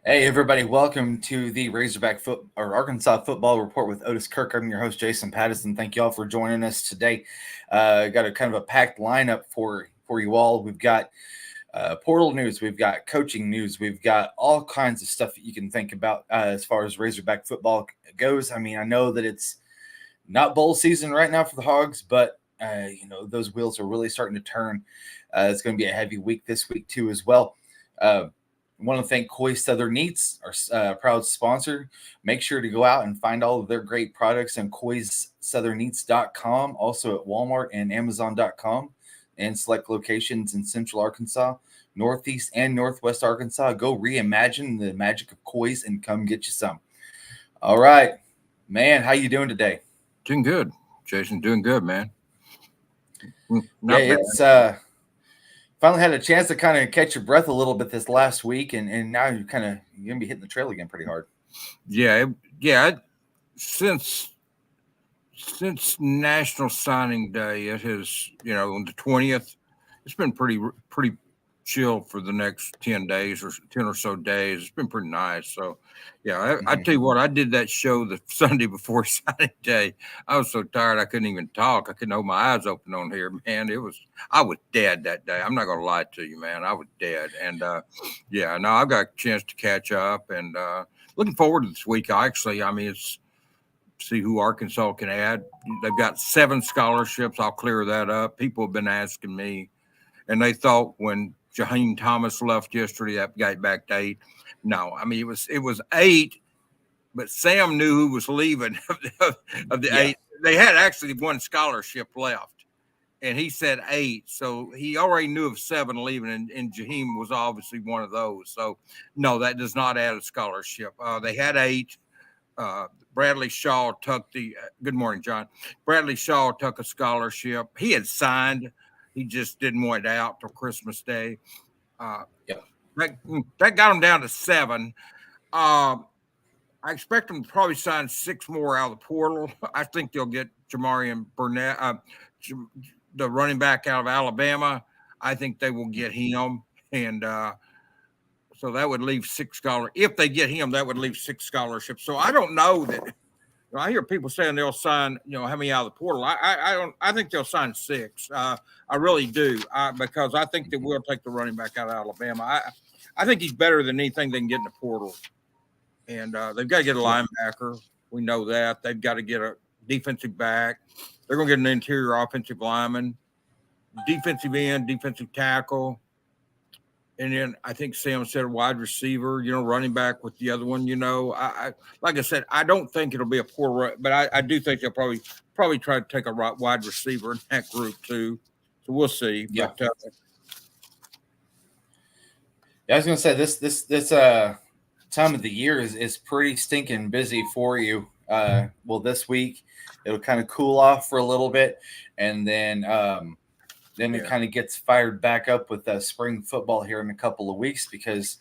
Hey everybody, welcome to the Razorback foot or Arkansas football report with Otis Kirk. I'm your host Jason Patterson. Thank you all for joining us today. Got a kind of a packed lineup for you all. We've got portal news, we've got coaching news, we've got all kinds of stuff that you can think about as far as Razorback football goes. I mean, I know that it's not bowl season right now for the Hogs, but those wheels are really starting to turn. It's going to be a heavy week this week too as well. I want to thank Koi Southern Eats, our proud sponsor. Make sure to go out and find all of their great products on koissouthern.eats.com, also at Walmart and Amazon.com, and select locations in Central Arkansas, Northeast and Northwest Arkansas. Go reimagine the magic of Koi's and come get you some. All right, man, how you doing today? Doing good, Jason. Doing good, man. Not bad. It's finally had a chance to kind of catch your breath a little bit this last week, and now you're gonna be hitting the trail again pretty hard. Yeah. Since National Signing Day, it has on the 20th, it's been pretty chill for the next 10 days or 10 or so days. It's been pretty nice. So, yeah, I tell you what, I did that show the Sunday before signing day. I was so tired I couldn't even talk. I couldn't hold my eyes open on here, man. I was dead that day. I'm not going to lie to you, man. I was dead. And, now I've got a chance to catch up and looking forward to this week. It's see who Arkansas can add. They've got 7 scholarships. I'll clear that up. People have been asking me, and they thought when Jaheim Thomas left yesterday, that got back to 8. No, I mean it was 8, but Sam knew who was leaving of the 8. They had actually 1 scholarship left, and he said 8, so he already knew of 7 leaving, and Jaheim was obviously one of those. So no, that does not add a scholarship. They had 8. Bradley Shaw took good morning, John. Bradley Shaw took a scholarship. He had signed. He just didn't want it out till Christmas Day. That got him down to 7. I expect them to probably sign 6 more out of the portal. I think they'll get Jamarian Burnett, the running back out of Alabama. I think they will get him. And so that would leave 6 scholarships. If they get him, that would leave 6 scholarships. So I don't know that. I hear people saying they'll sign, how many out of the portal. I don't. I think they'll sign 6. I really do, because I think they will take the running back out of Alabama. I think he's better than anything they can get in the portal. And they've got to get a linebacker. We know that. They've got to get a defensive back. They're going to get an interior offensive lineman, defensive end, defensive tackle. And then I think Sam said wide receiver, running back with the other one. I like I said, I don't think it'll be a poor, but I do think they'll probably try to take a wide receiver in that group too. So we'll see. Yeah. But, I was going to say this time of the year is pretty stinking busy for you. This week it'll kind of cool off for a little bit, and then it kind of gets fired back up with spring football here in a couple of weeks because,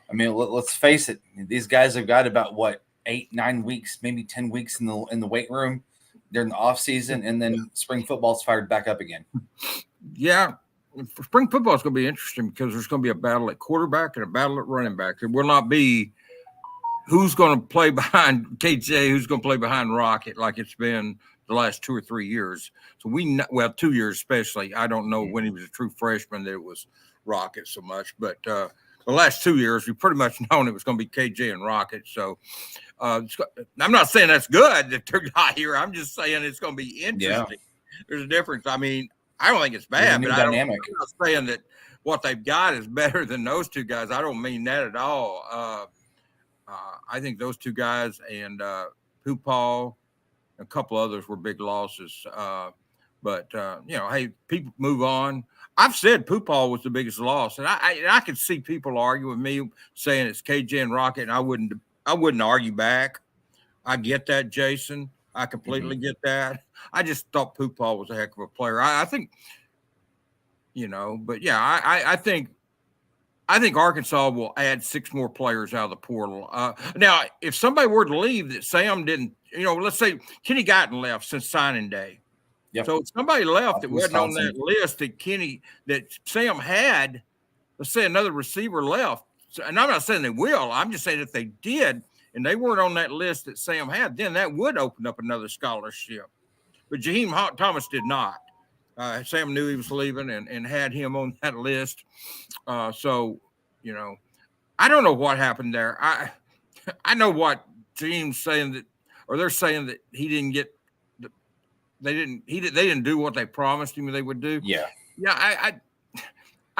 I mean, let's face it, these guys have got about 8, 9 weeks, maybe 10 weeks in the weight room during the off season, and then spring football's fired back up again. Yeah, spring football is going to be interesting because there's going to be a battle at quarterback and a battle at running back. It will not be who's going to play behind KJ, who's going to play behind Rocket like it's been the last 2 or 3 years. So 2 years especially. I don't know when he was a true freshman that it was Rocket so much, but the last 2 years we pretty much known it was going to be KJ and Rocket. So I'm not saying that's good that they're not here. I'm just saying it's going to be interesting. Yeah. There's a difference. I mean, I don't think it's bad, but I'm not saying that what they've got is better than those 2 guys. I don't mean that at all. I think those 2 guys and Pupal, a couple others were big losses. Hey, people move on. I've said Pupal was the biggest loss, and I could see people argue with me saying it's KJ and Rocket, and I wouldn't argue back. I get that, Jason. I completely get that. I just thought Pupal was a heck of a player. I think, but yeah, I think Arkansas will add 6 more players out of the portal. Now, if somebody were to leave that Sam didn't, let's say Kenny Guiton left since signing day. Yep. So if somebody left that wasn't on that list that Sam had, let's say another receiver left, So, and I'm not saying they will. I'm just saying if they did, and they weren't on that list that Sam had, then that would open up another scholarship. But Jaheim Thomas did not. Sam knew he was leaving and had him on that list. So, you know, I don't know what happened there. I know what Jaheim's saying that, or they're saying that he didn't get. They didn't do what they promised him they would do. Yeah.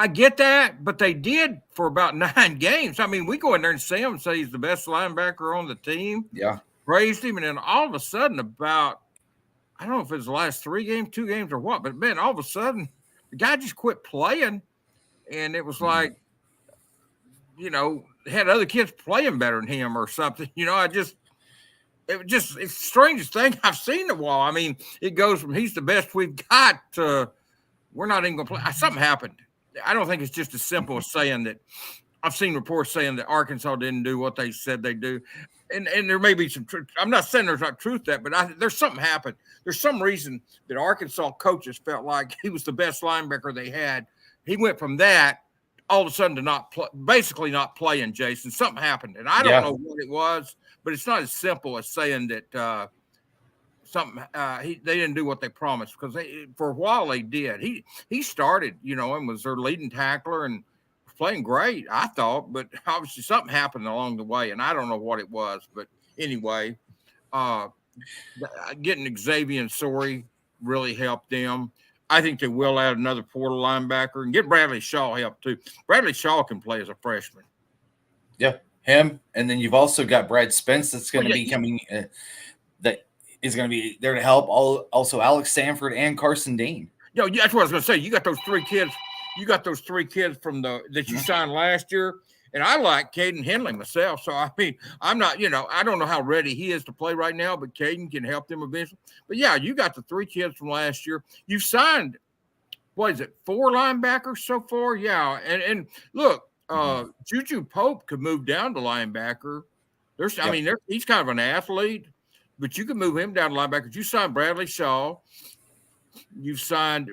I get that, but they did for about 9 games. I mean, we go in there and see him and say he's the best linebacker on the team. Yeah. Praised him, and then all of a sudden, about I don't know if it was the last 3 games, 2 games, or what, but man, all of a sudden, the guy just quit playing, and it was like, you know, had other kids playing better than him or something. You know, it's the strangest thing I've seen in a while. I mean, it goes from he's the best we've got to we're not even going to play. Something happened. I don't think it's just as simple as saying that. I've seen reports saying that Arkansas didn't do what they said they do. And there may be some truth. I'm not saying there's not truth to that, but there's something happened. There's some reason that Arkansas coaches felt like he was the best linebacker they had. He went from that all of a sudden to basically not playing, Jason. Something happened. And I don't know what it was, but it's not as simple as saying that they didn't do what they promised, because for a while they did. He started, you know, and was their leading tackler and playing great, I thought, but obviously something happened along the way, and I don't know what it was. But anyway, getting Xavier and Sorey really helped them. I think they will add another portal linebacker and get Bradley Shaw help too. Bradley Shaw can play as a freshman. Yeah, him, and then you've also got Brad Spence that's going to be coming. That is going to be there to help. Also, Alex Sanford and Carson Dean. Yo, that's what I was going to say. You got those 3 kids. You got those 3 kids that you signed last year, and I like Caden Henley myself. So I mean, I'm not, you know, I don't know how ready he is to play right now, but Caden can help them eventually. But yeah, you got the 3 kids from last year. You signed, what is it, 4 linebackers so far? Yeah, and look, Juju Pope could move down to linebacker. He's kind of an athlete, but you can move him down to linebacker. You signed Bradley Shaw. You've signed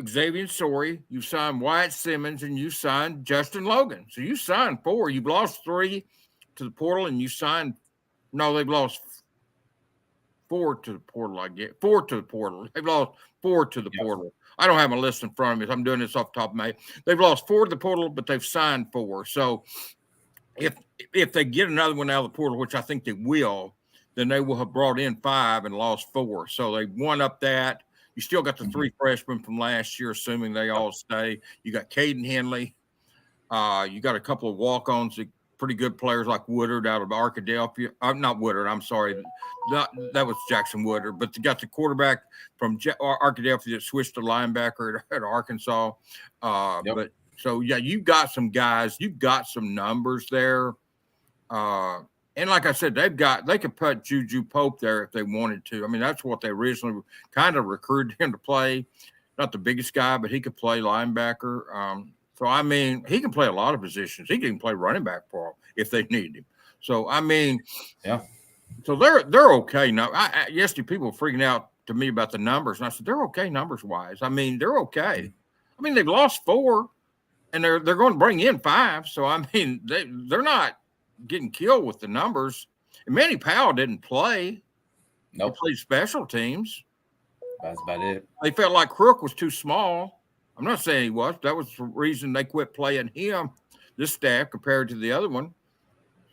Xavier Sorey, you signed Wyatt Simmons, and you signed Justin Logan. So you signed 4. You've lost 3 to the portal, and you signed – no, they've lost 4 to the portal, I get. 4 to the portal. They've lost 4 to the portal. I don't have my list in front of me. I'm doing this off the top of my head. They've lost 4 to the portal, but they've signed 4. So if they get another one out of the portal, which I think they will, then they will have brought in 5 and lost 4. So they won up that. You still got the 3 freshmen from last year, assuming they all stay. You got Caden Henley. You got a couple of walk-ons, pretty good players like Woodard out of Arkadelphia. Not Woodard, I'm sorry. That was Jackson Woodard. But you got the quarterback from Arkadelphia that switched to linebacker at Arkansas. But so, yeah, you've got some guys. You've got some numbers there. And like I said, they could put Juju Pope there if they wanted to. I mean, that's what they originally kind of recruited him to play. Not the biggest guy, but he could play linebacker. So, I mean, he can play a lot of positions. He can play running back for them if they need him. So, I mean, yeah. So they're okay now. Yesterday, people were freaking out to me about the numbers, and I said they're okay numbers wise. I mean, they're okay. I mean, they've lost 4, and they're going to bring in 5. So, I mean, they're not getting killed with the numbers. And Manny Powell didn't play. Nope. He played special teams. That's about it. They felt like Kirk was too small. I'm not saying he was. That was the reason they quit playing him, this staff, compared to the other one.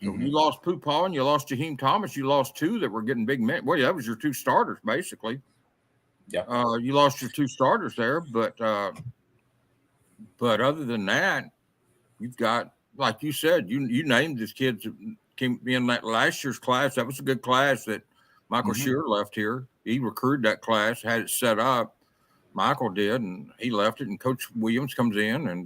So you lost Pooh and you lost Jaheim Thomas. You lost 2 that were getting big men. Well, that was your 2 starters, basically. Yeah. You lost your 2 starters there. But other than that, you've got, like you said, you named these kids that came in that last year's class. That was a good class that Michael Shearer left here. He recruited that class, had it set up. Michael did, and he left it, and Coach Williams comes in, and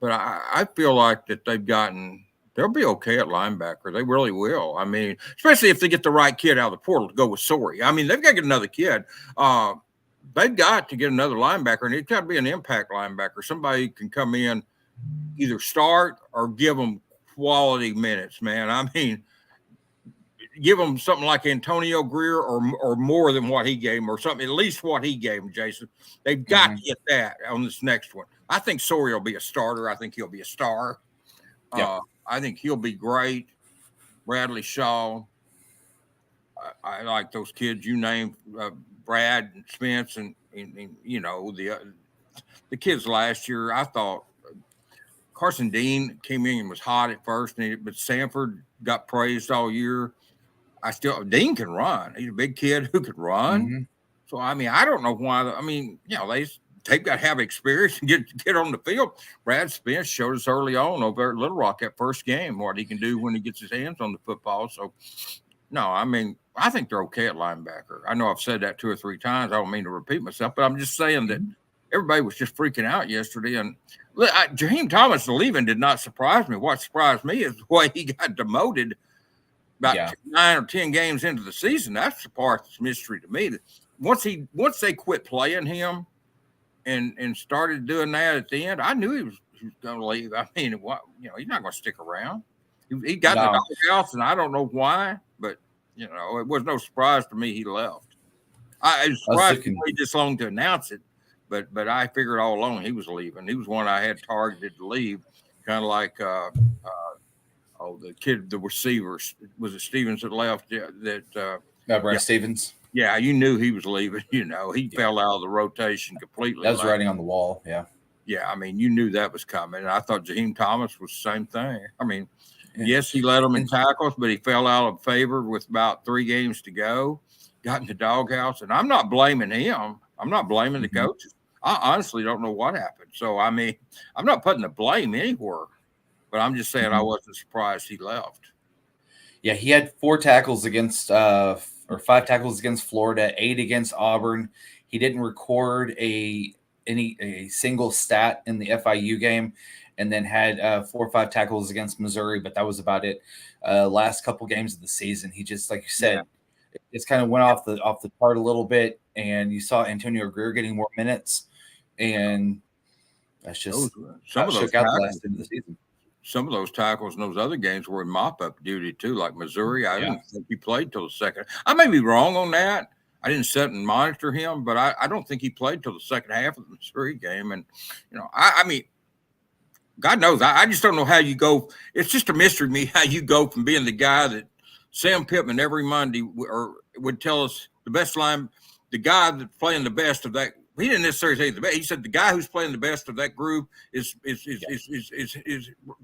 but I feel like that they'll be okay at linebacker. They really will. I mean, especially if they get the right kid out of the portal to go with Sorey. I mean, they've got to get another kid. They've got to get another linebacker, and it's got to be an impact linebacker. Somebody who can come in, either start or give them quality minutes, man. I mean, give them something like Antonio Greer or more than what he gave him, or something, at least what he gave him, Jason. They've got to get that on this next one. I think Sawyer will be a starter. I think he'll be a star. Yep. I think he'll be great. Bradley Shaw. I like those kids you named, Brad and Spence, and you know the kids last year. I thought Carson Dean came in and was hot at first, but Sanford got praised all year. Dean can run. He's a big kid who can run. Mm-hmm. So I mean, I don't know why. They've got to have experience and get on the field. Brad Spence showed us early on over at Little Rock that first game what he can do when he gets his hands on the football. So no, I mean, I think they're okay at linebacker. I know I've said that 2 or 3 times. I don't mean to repeat myself, but I'm just saying that everybody was just freaking out yesterday. And Jaheim Thomas leaving did not surprise me. What surprised me is the way he got demoted about 9 or 10 games into the season. That's the part that's mystery to me. Once they quit playing him and started doing that at the end, I knew he was going to leave. I mean, he's not going to stick around. He got in the doghouse, and I don't know why, but it was no surprise to me he left. I was surprised he waited this long to announce it, but I figured all along he was leaving. He was one I had targeted to leave, kind of like the kid, the receiver, was it Stevens that left? Brad Stevens. Yeah, you knew he was leaving. He fell out of the rotation completely. That was writing on the wall. Yeah. Yeah, I mean, you knew that was coming. And I thought Jaheim Thomas was the same thing. I mean, yes, he led them in tackles, but he fell out of favor with about 3 games to go, got in the doghouse. And I'm not blaming him. I'm not blaming the coaches. I honestly don't know what happened. So, I mean, I'm not putting the blame anywhere, but I'm just saying I wasn't surprised he left. Yeah, he had 4 tackles against or 5 tackles against Florida, 8 against Auburn. He didn't record a single stat in the FIU game, and then had 4 or 5 tackles against Missouri, but that was about it. Last couple games of the season, he just, like you said, it just kind of went off the chart a little bit, and you saw Antonio Greer getting more minutes, and that's just some of those shook out the last end of the season. Some of those tackles in those other games were in mop-up duty, too, like Missouri. I didn't think he played till the second. I may be wrong on that. I didn't sit and monitor him, but I don't think he played till the second half of the Missouri game. And, I mean, God knows, I just don't know how you go. It's just a mystery to me how you go from being the guy that Sam Pittman every Monday would tell us the guy that's playing the best of that. He didn't necessarily say the best. He said the guy who's playing the best of that group is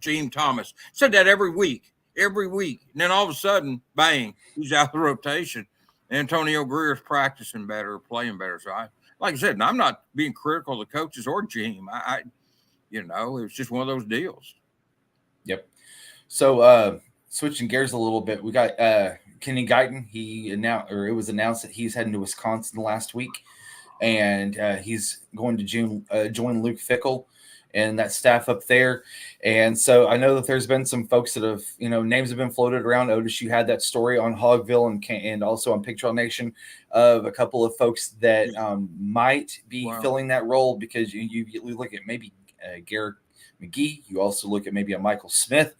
Jaheim Thomas. Said that every week. And then all of a sudden, bang, he's out of the rotation. Antonio Greer is practicing better, playing better. So like I said, and I'm not being critical of the coaches or Jaheim. It was just one of those deals. Yep. So switching gears a little bit, we got Kenny Guiton. It was announced that he's heading to Wisconsin last week. And he's going to join Luke Fickell and that staff up there. And so I know that there's been some folks that have, names have been floated around. Otis, you had that story on Hogville and also on Pig Trail Nation of a couple of folks that might be filling that role, because you look at maybe Garrett McGee. You also look at maybe a Michael Smith.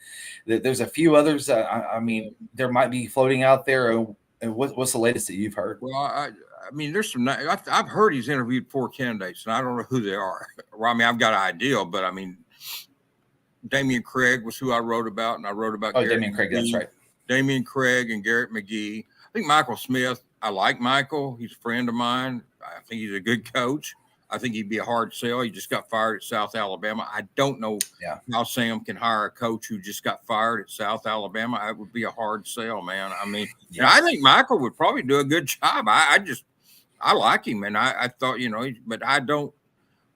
There's a few others. I mean, there might be floating out there. What's the latest that you've heard? Well, I mean, there's some. I've heard he's interviewed 4 candidates, and I don't know who they are. Well, I mean, I've got an idea, but I mean, Damian Craig was who I wrote about, and I wrote about. Damian Craig, that's right. Damian Craig and Garrett McGee. I think Michael Smith. I like Michael. He's a friend of mine. I think he's a good coach. I think he'd be a hard sell. He just got fired at South Alabama. I don't know how Sam can hire a coach who just got fired at South Alabama. It would be a hard sell, man. I mean, I think Michael would probably do a good job. I like him, and I thought, but I don't.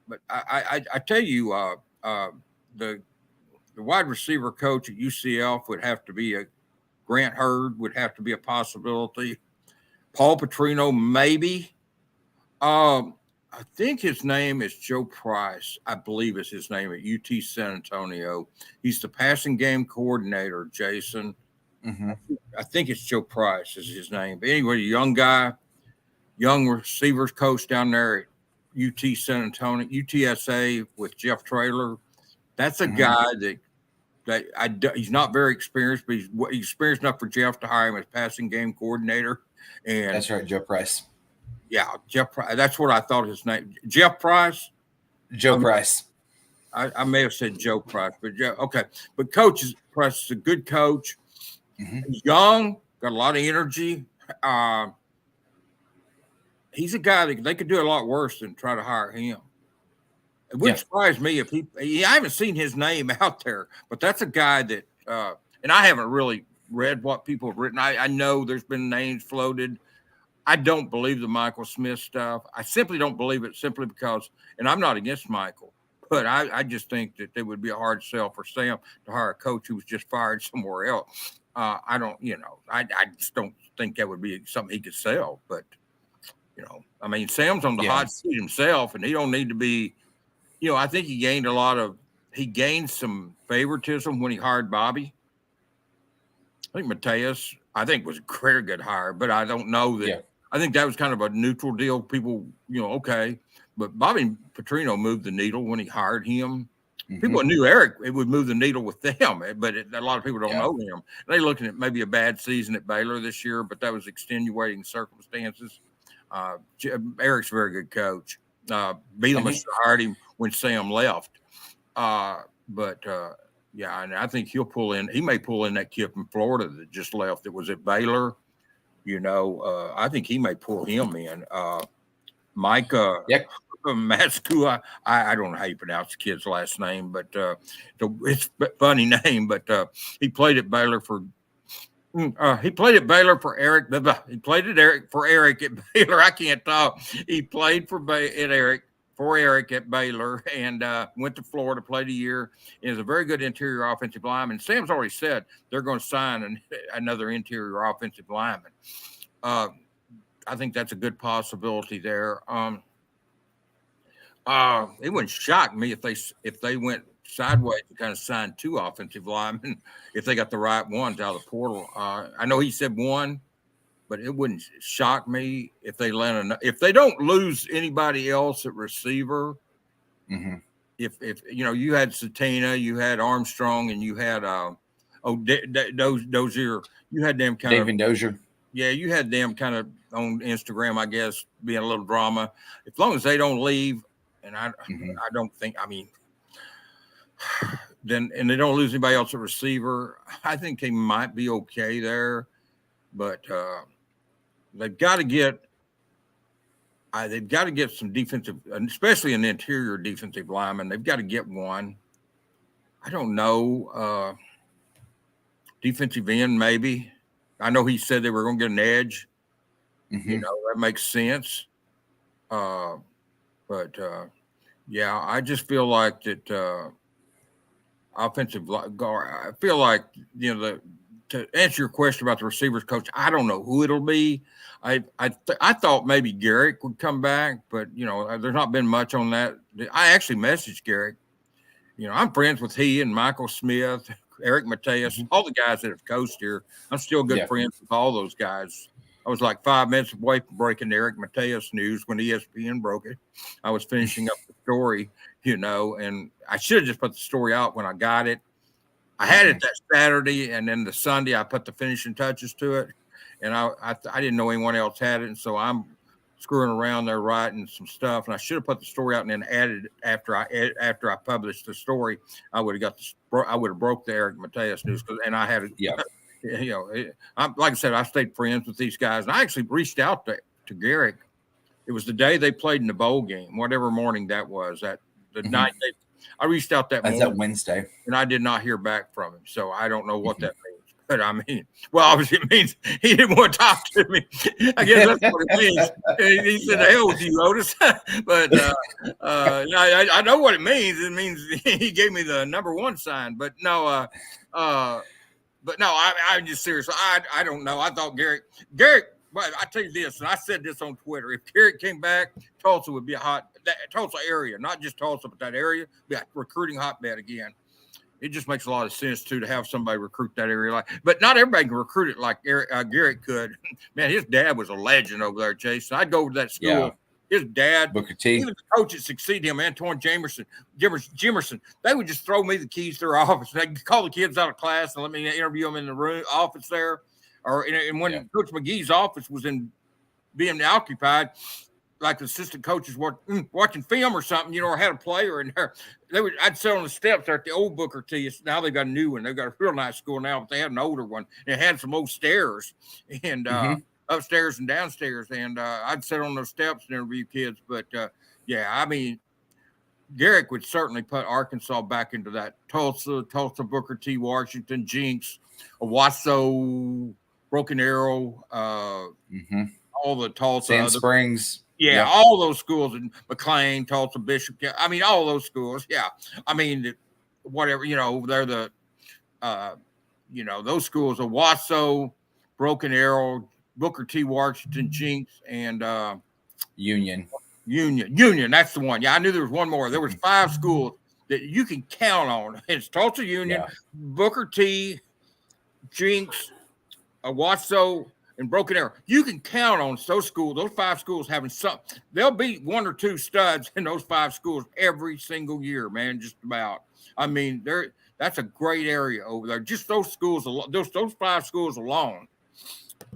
But I tell you, the wide receiver coach at UCF would have to be Grant Hurd would have to be a possibility. Paul Petrino, maybe. I think his name is Joe Price. I believe is his name at UT San Antonio. He's the passing game coordinator, Jason. Mm-hmm. I think it's Joe Price is his name. But anyway, young guy, young receivers coach down there at UT San Antonio, UTSA with Jeff Traylor. That's a guy that he's not very experienced, but he's experienced enough for Jeff to hire him as passing game coordinator. And that's right, Joe Price. Yeah, Jeff Price. That's what I thought his name. Jeff Price? Joe Price. I may have said Joe Price, but Joe. Okay, but Price is a good coach. Mm-hmm. He's young, got a lot of energy. He's a guy that they could do a lot worse than try to hire him. It wouldn't surprise me if I haven't seen his name out there, but that's a guy that, and I haven't really read what people have written. I know there's been names floated. I don't believe the Michael Smith stuff. I simply don't believe it simply because, and I'm not against Michael, but I just think that it would be a hard sell for Sam to hire a coach who was just fired somewhere else. I don't, I just don't think that would be something he could sell. But, I mean, Sam's on the hot seat himself, and he don't need to be, I think he gained some favoritism when he hired Bobby. I think Mateus, was a very good hire, but I don't know that. Yeah. I think that was kind of a neutral deal. People, okay. But Bobby Petrino moved the needle when he hired him. Mm-hmm. People knew Eric, it would move the needle with them, but a lot of people don't know him. They're looking at maybe a bad season at Baylor this year, but that was extenuating circumstances. Eric's a very good coach. Bielema hired him when Sam left. Yeah, and I think he may pull in that kid from Florida that just left that was at Baylor. I think he may pull him in. Mike Matskua, I don't know how you pronounce the kid's last name, but it's a funny name, but he played at Baylor for Eric. He played at Eric at Baylor. I can't talk. He played for Eric at Baylor and went to Florida, played a year, and is a very good interior offensive lineman. Sam's already said they're going to sign another interior offensive lineman. I think that's a good possibility there. It wouldn't shock me if they went sideways and kind of signed two offensive linemen if they got the right ones out of the portal. I know he said one, but it wouldn't shock me if they if they don't lose anybody else at receiver. Mm-hmm. If you had Satina, you had Armstrong, and you had Dozier. You had them kind David Dozier. Yeah, you had them kind of on Instagram, I guess, being a little drama. As long as they don't leave, and I don't think. I mean, then and they don't lose anybody else at receiver. I think they might be okay there, but. They've got to get some defensive, especially an interior defensive lineman. They've got to get one. I don't know. Defensive end, maybe. I know he said they were going to get an edge. Mm-hmm. That makes sense. I just feel like that offensive guard. I feel like to answer your question about the receivers coach, I don't know who it'll be. I thought maybe Garrick would come back, but there's not been much on that. I actually messaged Garrick. I'm friends with he and Michael Smith, Eric Mateus, all the guys that have coached here. I'm still good friends with all those guys. I was like 5 minutes away from breaking Eric Mateus news when ESPN broke it. I was finishing up the story, and I should have just put the story out when I got it. I had it that Saturday, and then the Sunday I put the finishing touches to it, and I didn't know anyone else had it, and so I'm screwing around there writing some stuff, and I should have put the story out and then added it after I published the story. I would have broke the Eric Mateus news, and I had it. Like I said, I stayed friends with these guys, and I actually reached out to Garrick. It was the day they played in the bowl game, whatever morning that was. The night I reached out that morning. That Wednesday. And I did not hear back from him. So I don't know what that means. But I mean, well, obviously it means he didn't want to talk to me. I guess that's what it means. He said, "The hell with you, Otis." But I know what it means. It means he gave me the number one sign. But no, I'm just serious. I don't know. I thought Garrick, but I tell you this, and I said this on Twitter. If Garrick came back, Tulsa would be Tulsa area, not just Tulsa, but that area, be a recruiting hotbed again. It just makes a lot of sense too to have somebody recruit that area, but not everybody can recruit it like Garrett could. Man, his dad was a legend over there, Jason. I'd go to that school. Yeah. His dad, Booker T. Even the coach that succeeded him, Antoine Jimerson, they would just throw me the keys to their office. They'd call the kids out of class and let me interview them in the office there. And when Coach McGee's office was being occupied, like assistant coaches watching film or something, or had a player in there. I'd sit on the steps there at the old Booker T. Now they've got a new one. They've got a real nice school now, but they had an older one. And it had some old stairs and upstairs and downstairs. And I'd sit on those steps and interview kids. But yeah, I mean, Garrick would certainly put Arkansas back into that Tulsa, Booker T, Washington, Jinx, Owasso, Broken Arrow, all the Tulsa, Sand Springs. Yeah, all those schools in McLean, Tulsa, Bishop. I mean, all those schools. Yeah, I mean, whatever. They're the, those schools: Owasso, Broken Arrow, Booker T, Washington, Jinx, and Union. That's the one. Yeah, I knew there was one more. There was 5 schools that you can count on. It's Tulsa Union, Booker T, Jinx, Owasso, and Broken Arrow. You can count on those schools, those 5 schools having some. There'll be 1 or 2 studs in those 5 schools every single year, man. Just about. I mean, that's a great area over there. Just those schools, those 5 schools alone.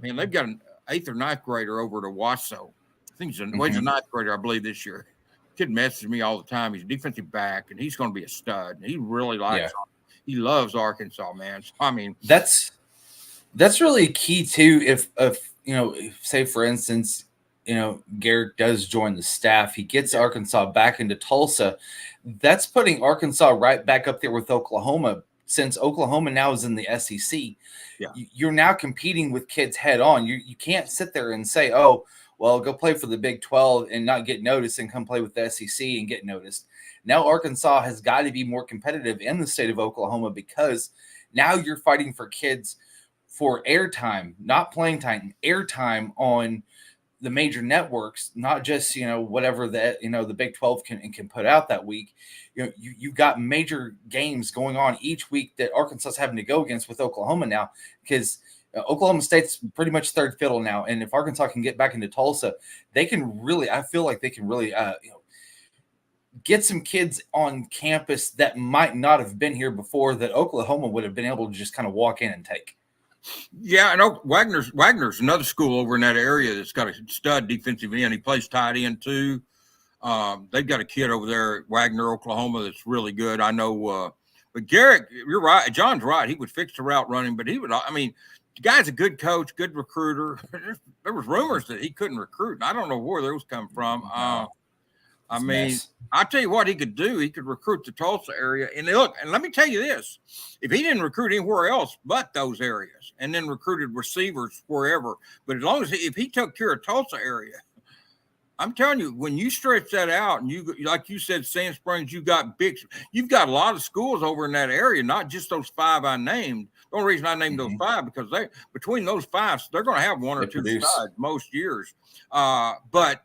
Man, they've got an 8th or 9th grader over at Owasso. I think he's a 9th grader, I believe, this year. Kid messages me all the time. He's a defensive back, and he's going to be a stud. And he really likes. He loves Arkansas, man. So, I mean, that's really key too. If say for instance, Garrick does join the staff, he gets Arkansas back into Tulsa. That's putting Arkansas right back up there with Oklahoma. Since Oklahoma now is in the SEC, you're now competing with kids head on. You can't sit there and say, oh, well, go play for the Big 12 and not get noticed and come play with the SEC and get noticed. Now Arkansas has got to be more competitive in the state of Oklahoma because now you're fighting for kids for airtime, not playing time, airtime on the major networks, not just, whatever that, the Big 12 can put out that week. You've got major games going on each week that Arkansas is having to go against with Oklahoma now because Oklahoma State's pretty much third fiddle now. And if Arkansas can get back into Tulsa, they can really, I feel like they can really, get some kids on campus that might not have been here before that Oklahoma would have been able to just kind of walk in and take. Yeah, I know Wagner's another school over in that area that's got a stud defensive end. He plays tight end too. They've got a kid over there at Wagner, Oklahoma, that's really good. I know, but Garrick, you're right. John's right. He would fix the route running, but the guy's a good coach, good recruiter. There was rumors that he couldn't recruit. And I don't know where those come from. I mean, I'll tell you what he could do. He could recruit the Tulsa area. And look, and let me tell you this. If he didn't recruit anywhere else but those areas and then recruited receivers wherever, but as long as if he took care of Tulsa area, I'm telling you, when you stretch that out and you, like you said, Sand Springs, you've got a lot of schools over in that area, not just those 5 I named. The only reason I named those 5 because between those 5, they're going to have 1 or 2 studs most years. But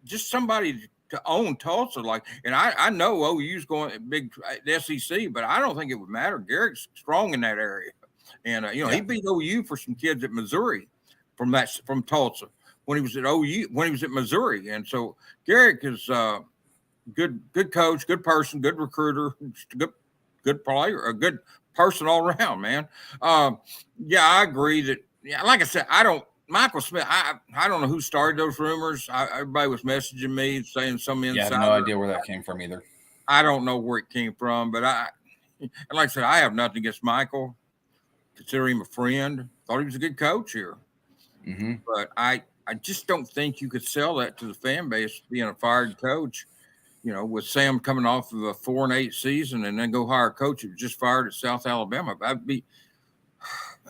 just somebody to own Tulsa, and I know OU's going big SEC, but I don't think it would matter. Garrick's strong in that area, and he beat OU for some kids at Missouri from Tulsa when he was at OU, when he was at Missouri, and so Garrick is good coach, good person, good recruiter, good player, a good person all around, man. I agree that. Yeah, like I said, Michael Smith, I don't know who started those rumors. Everybody was messaging me saying some insider. Yeah, I have no idea where that came from either. I don't know where it came from, but and like I said, I have nothing against Michael. Consider him a friend. Thought he was a good coach here. Mm-hmm. But I just don't think you could sell that to the fan base being a fired coach. With Sam coming off of a 4-8 season and then go hire a coach who was just fired at South Alabama.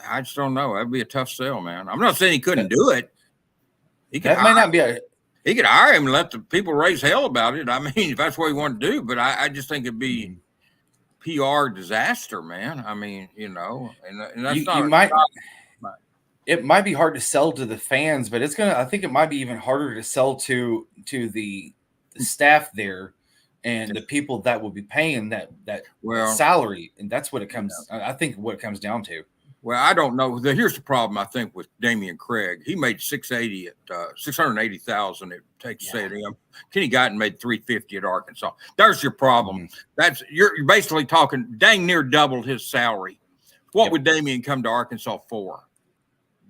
I just don't know. That'd be a tough sell, man. I'm not saying he couldn't do it. He could he could hire him and let the people raise hell about it. I mean, if that's what he wanted to do, but I just think it'd be PR disaster, man. I mean, and that's it might be hard to sell to the fans, but I think it might be even harder to sell to the staff there and the people that will be paying that salary. And that's what it comes, I think what it comes down to. Well, I don't know. Here's the problem, I think, with Damian Craig. He made $680,000 at Texas A&M. Kenny Guiton made $350 at Arkansas. There's your problem. Mm-hmm. You're basically talking dang near doubled his salary. What would Damian come to Arkansas for?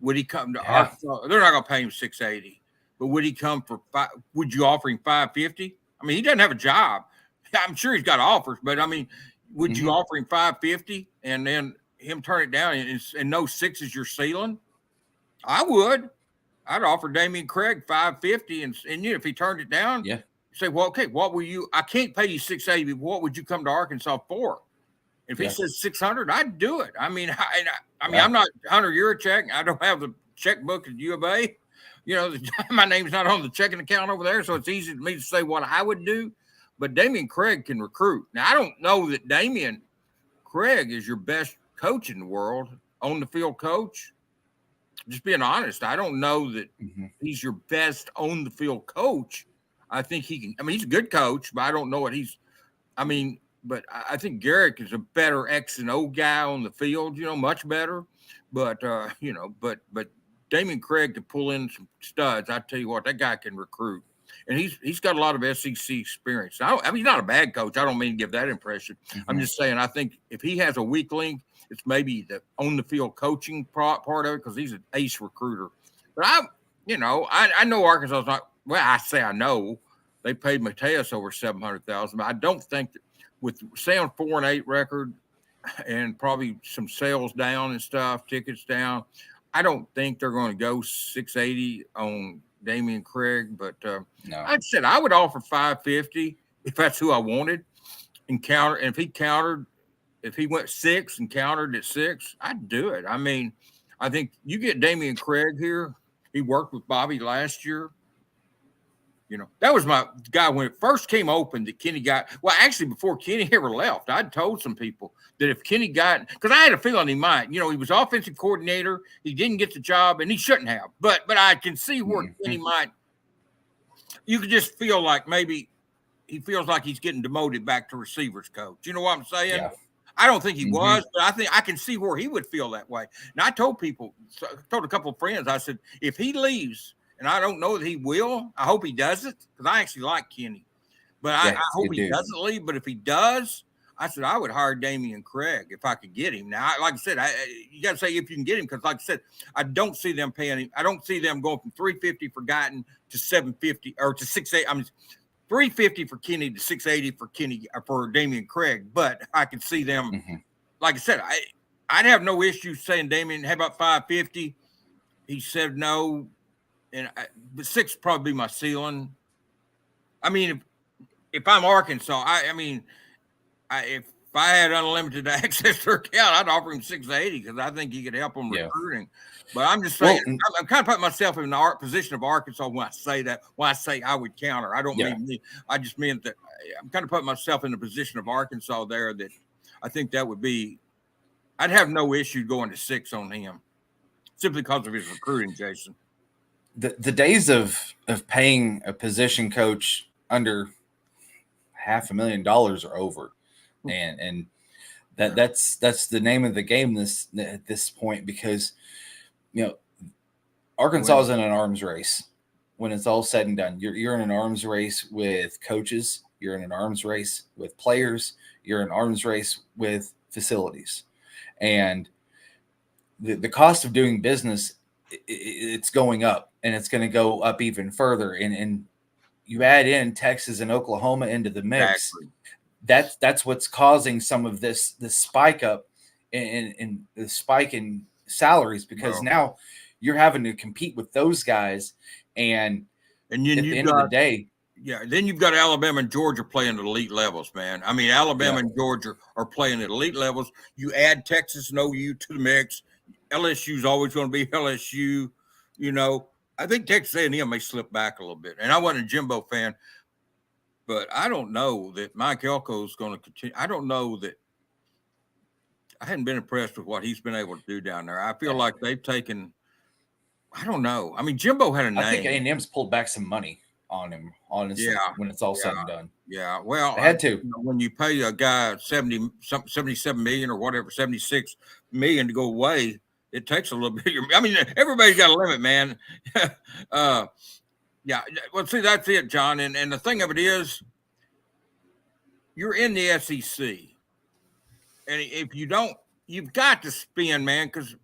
Would he come to Arkansas? They're not going to pay him $680. but would he come for would you offer him $550? I mean, he doesn't have a job. I'm sure he's got offers, but I mean, would you offer him $550 and then him turn it down and know 6 is your ceiling? I would. I'd offer Damian Craig $550 and if he turned it down, say, well, okay, what will you? I can't pay you $680. What would you come to Arkansas for? If he says $600, I'd do it. I mean, I'm not Hunter Yurachek. I don't have the checkbook at U of A. You know, my name's not on the checking account over there, so it's easy for me to say what I would do. But Damian Craig can recruit. Now, I don't know that Damian Craig is your best coach in the world, on the field coach. Just being honest, I don't know that he's your best on the field coach. I think he can. I mean, he's a good coach, but I don't know what he's. I mean, but I think Garrick is a better X and O guy on the field. You know, much better. But but Damian Craig to pull in some studs. I tell you what, that guy can recruit, and he's got a lot of SEC experience. I mean, he's not a bad coach. I don't mean to give that impression. I'm just saying, I think if he has a weak link, it's maybe the on the field coaching part of it because he's an ace recruiter. But I know Arkansas is not. Well, I say I know they paid Mateus over $700,000, but I don't think that with Sam's 4-8 record and probably some sales down and stuff, tickets down, I don't think they're going to go $680 on Damian Craig. But no. I said I would offer $550 if that's who I wanted, and counter. And if he went 6 and countered at 6, I'd do it. I mean, I think you get Damian Craig here. He worked with Bobby last year. You know, that was my guy when it first came open that Kenny got. Well, actually, before Kenny ever left, I'd told some people that if Kenny got, because I had a feeling he might. You know, he was offensive coordinator. He didn't get the job, and he shouldn't have. But I can see where Kenny might. You could just feel like maybe he feels like he's getting demoted back to receivers coach. You know what I'm saying? Yeah. I don't think he was, but I think I can see where he would feel that way. And I told a couple of friends, I said, if he leaves, and I don't know that he will, I hope he doesn't, because I actually like Kenny. But I hope he doesn't leave. But if he does, I said I would hire Damian Craig if I could get him. Now, like I said, you got to say if you can get him, because like I said, I don't see them paying him. I don't see them going from $350 for Guiton to $750 or to $680. I mean, $350 for Kenny to $680 for Damian Craig. But I can see them, like I said, I'd have no issue saying Damian, how about $550? He said no. But 6 would probably be my ceiling. I mean, if I'm Arkansas, if I had unlimited access to their account, I'd offer him $680 because I think he could help them recruiting. But I'm just saying, I'm kind of putting myself in the position of Arkansas when I say that. When I say I would counter, I don't mean me. I just meant that I'm kind of putting myself in the position of Arkansas there. That I think that would be. I'd have no issue going to 6 on him, simply because of his recruiting, Jason. The days of paying a position coach under $500,000 are over, and that's the name of the game at this point, because Arkansas is in an arms race. When it's all said and done, you're in an arms race with coaches, you're in an arms race with players, you're in an arms race with facilities, and the cost of doing business, it's going up, and it's going to go up even further. And you add in Texas and Oklahoma into the mix. Exactly. That's what's causing some of this spike up in the spike in salaries, because now you're having to compete with those guys. And at the end of the day, then you've got Alabama and Georgia playing at elite levels, man. I mean, Alabama and Georgia are playing at elite levels. You add Texas and OU to the mix. LSU is always going to be LSU. You know, I think Texas A&M may slip back a little bit. And I wasn't a Jimbo fan, but I don't know that Mike Elko is going to continue. I don't know that. I hadn't been impressed with what he's been able to do down there. I feel like they've taken. I don't know. I mean, Jimbo had a name. I think A&M's pulled back some money on him, honestly, when it's all said and done. Yeah, well, they had to. When you pay a guy 77 million or whatever, 76 million to go away, it takes a little bit. I mean, everybody's got a limit, man. Well, see, that's it, John. And the thing of it is, you're in the SEC. And if you don't, you've got to spin, man, because,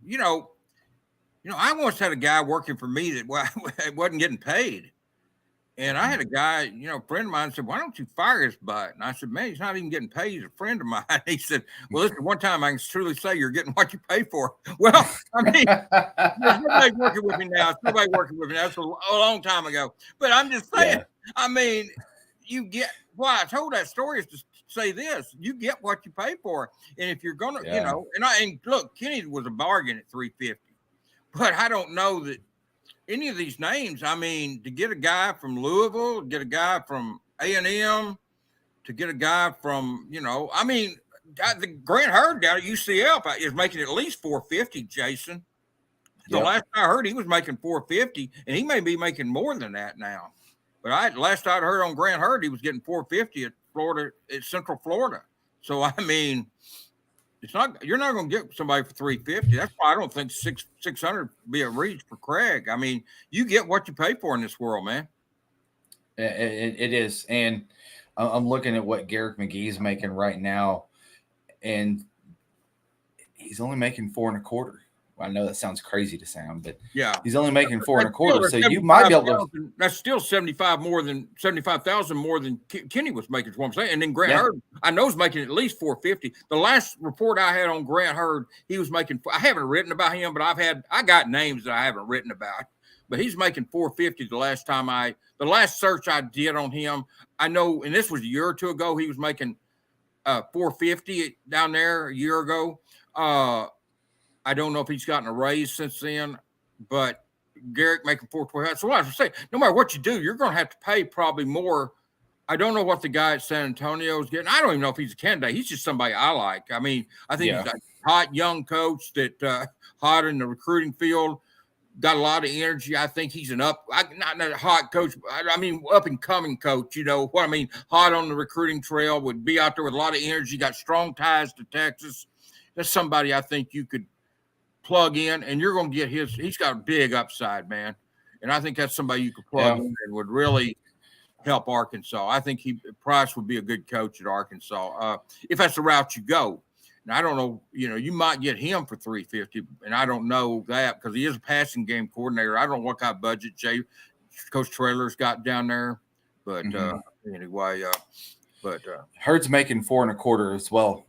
I once had a guy working for me that wasn't getting paid. And I had a guy, a friend of mine said, "Why don't you fire his butt?" And I said, "Man, he's not even getting paid. He's a friend of mine." He said, "Well, listen, one time I can truly say you're getting what you pay for." Well, I mean, there's nobody working with me now. It's nobody working with me. That's a long time ago. But I'm just saying, I mean, you get why I told that story is to say this: you get what you pay for. And if you're gonna, and look, Kenny was a bargain at $350, but I don't know that any of these names. I mean, to get a guy from Louisville, get a guy from A&M, to get a guy from, I mean, the Grant Hurd down at UCF is making at least $450, Jason. The last I heard, he was making $450, and he may be making more than that now. But last I'd heard on Grant Hurd, he was getting $450 at Central Florida. So I mean, you're not going to get somebody for $350. That's why I don't think 600 be a reach for Craig. I mean, you get what you pay for in this world, man. It is, and I'm looking at what Garrick McGee's making right now, and he's only making $4.25. I know that sounds crazy to sound, but he's only making $4.25. So you might be able to. That's still $75,000 more than Kenny was making. Is what I'm saying. And then Grant Hurd, I know, is making at least $450. The last report I had on Grant Hurd, he was making. I haven't written about him, but I got names that I haven't written about. But he's making $450 the last search I did on him. I know, and this was a year or two ago. He was making $450 down there a year ago. I don't know if he's gotten a raise since then, but Garrick making $425. So what I was saying, no matter what you do, you're going to have to pay probably more. I don't know what the guy at San Antonio is getting. I don't even know if he's a candidate. He's just somebody I like. I mean, I think he's a hot young coach that hot in the recruiting field, got a lot of energy. I think he's not a hot coach. I mean, up and coming coach. You know what I mean? Hot on the recruiting trail, would be out there with a lot of energy. Got strong ties to Texas. That's somebody I think you could plug in, and you're going to get he's got a big upside, man. And I think that's somebody you could plug in and would really help Arkansas. I think Price would be a good coach at Arkansas if that's the route you go. And I don't know, you might get him for $350, and I don't know that because he is a passing game coordinator. I don't know what kind of budget Coach Traylor's got down there, but anyway, Hurd's making $4.25 as well.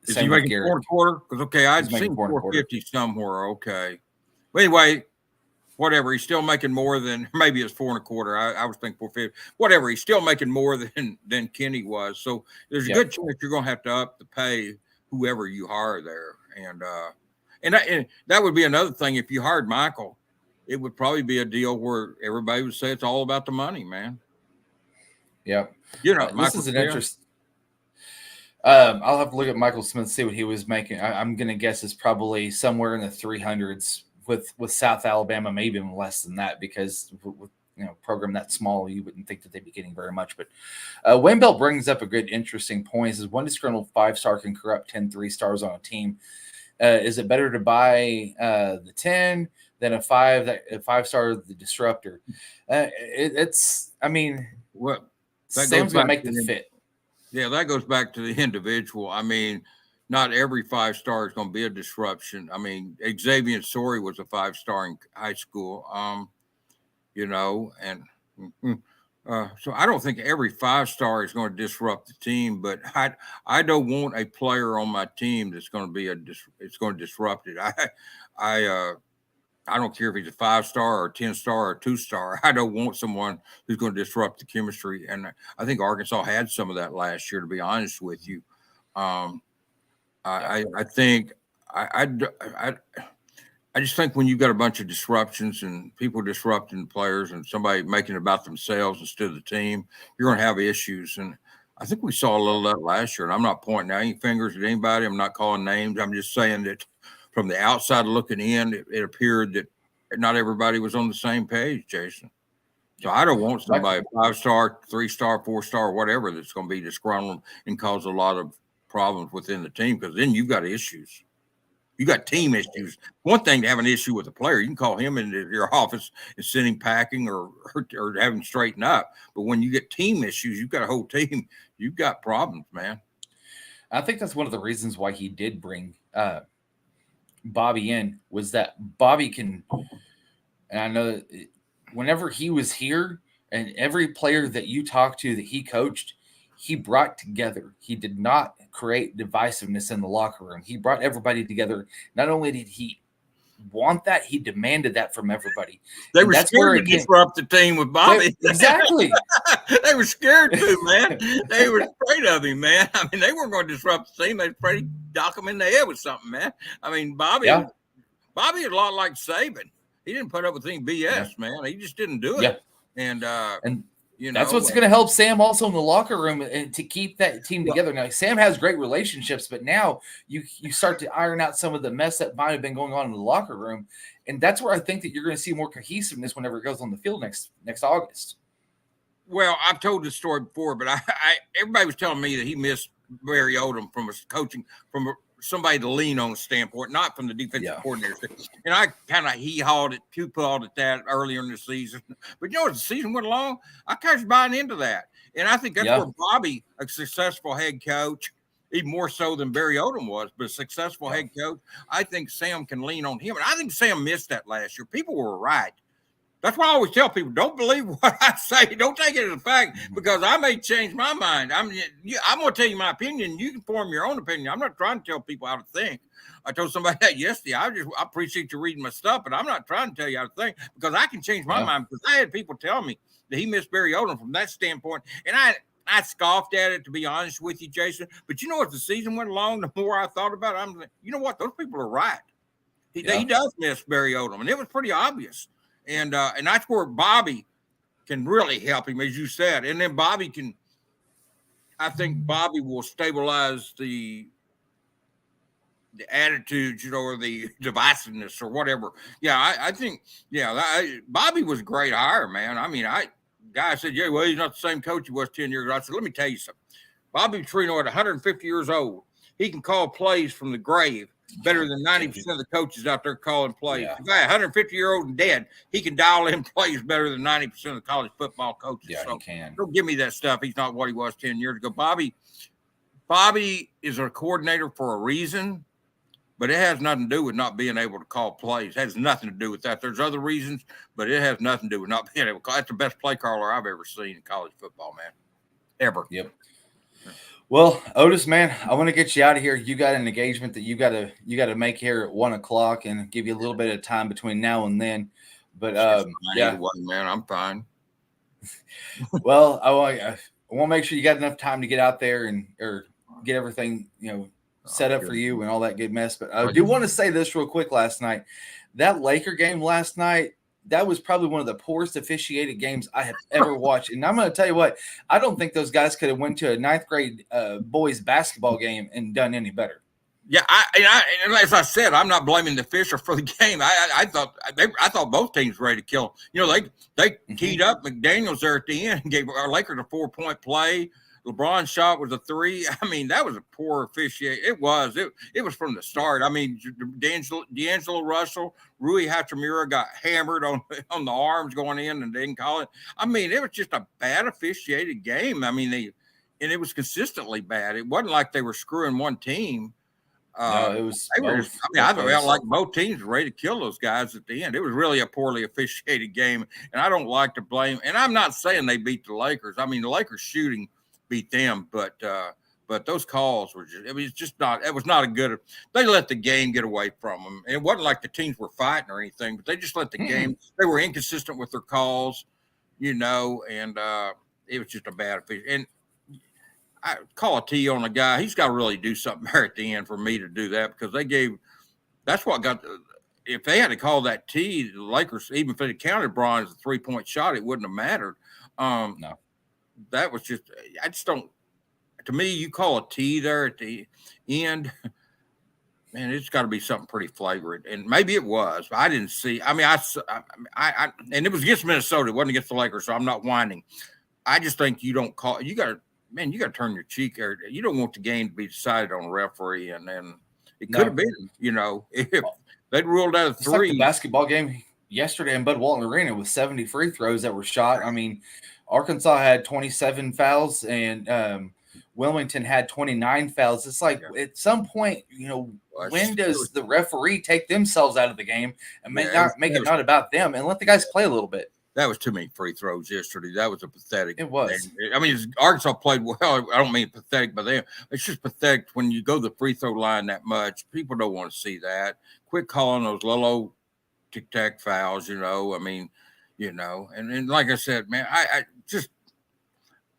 Is he making $4.25? Because I'd seen $450 somewhere. Okay. But anyway, whatever. He's still making more than maybe it's $4.25. I was thinking $450. Whatever. He's still making more than Kenny was. So there's a good chance you're going to have to up the pay whoever you hire there. And that would be another thing. If you hired Michael, it would probably be a deal where everybody would say it's all about the money, man. Yeah. This is an interesting. I'll have to look at Michael Smith, see what he was making. I'm going to guess it's probably somewhere in the 300s with South Alabama, maybe even less than that, because with program that small, you wouldn't think that they'd be getting very much. But Wayne Bell brings up a good, interesting point. He says one disgruntled 5-star can corrupt 10 3-stars on a team. Is it better to buy the 10 than a 5-star the disruptor? It's, I mean, Sam's going to make the fit. Yeah, that goes back to the individual. I mean, not every 5-star is going to be a disruption. I mean, Xavier Sorey was a 5-star in high school, and so I don't think every 5-star is going to disrupt the team. But I don't want a player on my team that's going to be it's going to disrupt it. I don't care if he's a 5-star or a 10-star or a 2-star. I don't want someone who's going to disrupt the chemistry. And I think Arkansas had some of that last year, to be honest with you. I just think when you've got a bunch of disruptions and people disrupting players and somebody making it about themselves instead of the team, you're going to have issues. And I think we saw a little of that last year. And I'm not pointing any fingers at anybody. I'm not calling names. I'm just saying that from the outside looking in, it appeared that not everybody was on the same page, Jason. So I don't want somebody 5-star, 3-star, 4-star, whatever, that's going to be disgruntled and cause a lot of problems within the team, because then you've got issues. You got team issues. One thing to have an issue with a player, you can call him into your office and send him packing or have him straighten up. But when you get team issues, you've got a whole team. You've got problems, man. I think that's one of the reasons why he did bring Bobby in was that Bobby can, and I know that whenever he was here and every player that you talked to that he coached, he brought together. He did not create divisiveness in the locker room. He brought everybody together. Not only did he want that, he demanded that from everybody. They were scared to disrupt the team with Bobby. Exactly. They were scared to, man. They were afraid of him, man. I mean, they weren't going to disrupt the team. They were afraid to dock him in the head with something, man. I mean, Bobby is a lot like Saban. He didn't put up with any BS, man. He just didn't do it. Yeah. And you know, that's what's going to help Sam also in the locker room and to keep that team together. Now, Sam has great relationships, but now you start to iron out some of the mess that might have been going on in the locker room, and that's where I think that you're going to see more cohesiveness whenever it goes on the field next August. Well, I've told this story before, but everybody was telling me that he missed Barry Odom from coaching from somebody to lean on standpoint, not from the defensive coordinator. And I kind of hee-hawed it, two-pawed at that earlier in the season. But you know, as the season went along, I kind of buying into that. And I think that's where Bobby, a successful head coach, even more so than Barry Odom was, but a successful head coach, I think Sam can lean on him. And I think Sam missed that last year. People were right. That's why I always tell people, don't believe what I say. Don't take it as a fact, because I may change my mind. I'm going to tell you my opinion. You can form your own opinion. I'm not trying to tell people how to think. I told somebody that yesterday. I appreciate you reading my stuff, but I'm not trying to tell you how to think, because I can change my mind, because I had people tell me that he missed Barry Odom from that standpoint. And I scoffed at it, to be honest with you, Jason. But you know, as the season went along, the more I thought about it, I'm like, you know what? Those people are right. He does miss Barry Odom, and it was pretty obvious. And that's where Bobby can really help him, as you said. And then I think Bobby will stabilize the attitudes, you know, or the divisiveness or whatever. Yeah, I think, Bobby was a great hire, man. I mean, guy said, well, he's not the same coach he was 10 years ago. I said, let me tell you something. Bobby Petrino at 150 years old, he can call plays from the grave better than 90% of the coaches out there calling plays. Yeah. If I 150-year-old and dead, he can dial in plays better than 90% of the college football coaches. Yeah, so he can. Don't give me that stuff. He's not what he was 10 years ago. Bobby is a coordinator for a reason, but it has nothing to do with not being able to call plays. It has nothing to do with that. There's other reasons, but it has nothing to do with not being able to call. That's the best play caller I've ever seen in college football, man. Ever. Yep. Well, Otis, man, I want to get you out of here. You got an engagement that you got to make here at 1:00, and give you a little bit of time between now and then. But man, I'm fine. Well, I want to make sure you got enough time to get out there or get everything set up for you and all that good mess. But I do want to say this real quick. Last night, that Laker game last night, that was probably one of the poorest officiated games I have ever watched. And I'm going to tell you what, I don't think those guys could have went to a 9th grade boys basketball game and done any better. Yeah, and as I said, I'm not blaming the official for the game. I thought both teams were ready to kill. You know, they keyed up McDaniels there at the end and gave our Lakers a 4-point play. LeBron's shot was a 3. I mean, that was a poor officiate. It was from the start. I mean, D'Angelo Russell, Rui Hachimura got hammered on the arms going in and didn't call it. I mean, it was just a bad officiated game. I mean, and it was consistently bad. It wasn't like they were screwing one team. No, it was. I felt like both teams were ready to kill those guys at the end. It was really a poorly officiated game, and I don't like to blame. And I'm not saying they beat the Lakers. I mean, the Lakers shooting beat them, but those calls were just, it was not a good, they let the game get away from them. And it wasn't like the teams were fighting or anything, but they just let the game, they were inconsistent with their calls, and it was just a bad official. And I call a T on a guy, he's got to really do something there at the end for me to do that, because that's what got, if they had to call that T, the Lakers, even if it counted Bron as a 3-point shot, it wouldn't have mattered. No. That was just, I just don't, to me, you call a T there at the end, man, it's got to be something pretty flagrant. And maybe it was, but I didn't see, I mean, I and it was against Minnesota. It wasn't against the Lakers, so I'm not whining. I just think you don't call, you got to turn your cheek there. You don't want the game to be decided on a referee. And then it could have been, if they'd ruled out a 3. Like the basketball game yesterday in Bud Walton Arena with 70 free throws that were shot. I mean, Arkansas had 27 fouls, and Wilmington had 29 fouls. It's like at some point, when does the referee take themselves out of the game and make it not about them and let the guys play a little bit? That was too many free throws yesterday. That was a pathetic. It was. Thing. I mean, Arkansas played well. I don't mean pathetic by them. It's just pathetic when you go to the free throw line that much. People don't want to see that. Quit calling those little tic-tac fouls, I mean, and like I said, man,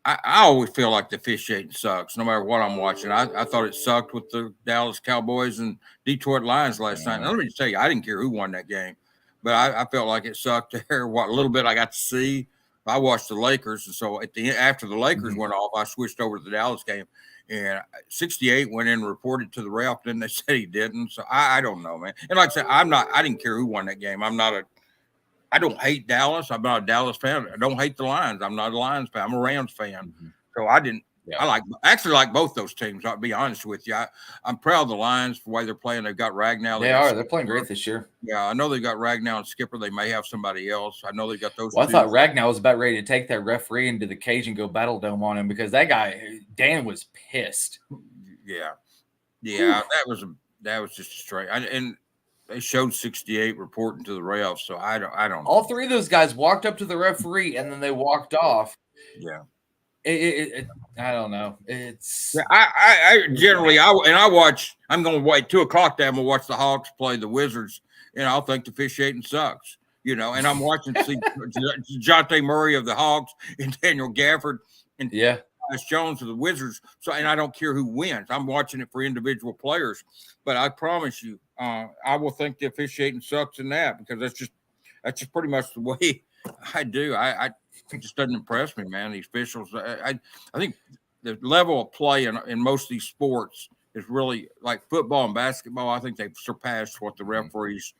I always feel like the officiating sucks no matter what I'm watching. I thought it sucked with the Dallas Cowboys and Detroit Lions last night. And let me just tell you, I didn't care who won that game. But I felt like it sucked there. What little bit I got to see, I watched the Lakers, and so after the Lakers went off, I switched over to the Dallas game, and 68 went in and reported to the ref. Then they said he didn't. So I don't know, man. And like I said, I didn't care who won that game. I don't hate Dallas. I'm not a Dallas fan. I don't hate the Lions. I'm not a Lions fan. I'm a Rams fan. So I didn't. Yeah. I actually like both those teams. I'll be honest with you. I'm proud of the Lions for the way they're playing. They've got Ragnow. They're playing great this year. Yeah, I know they've got Ragnow and Skipper. They may have somebody else. I know they got those. Well, I thought Ragnow was about ready to take that referee into the cage and go battle dome on him because that guy Dan was pissed. Yeah, that was just straight. And they showed 68 reporting to the refs. So I don't. All three of those guys walked up to the referee and then they walked off. Yeah. I don't know. It's I generally watch. I'm going to wait 2:00. I'm going to watch the Hawks play the Wizards, and I'll think the officiating sucks. And I'm watching see Jonte Murray of the Hawks and Daniel Gafford and Thomas Jones of the Wizards. So, and I don't care who wins. I'm watching it for individual players. But I promise you, I will think the officiating sucks in that because that's just pretty much the way I do. It just doesn't impress me, man. These officials, I think the level of play in most of these sports is really like football and basketball. I think they've surpassed what the referees.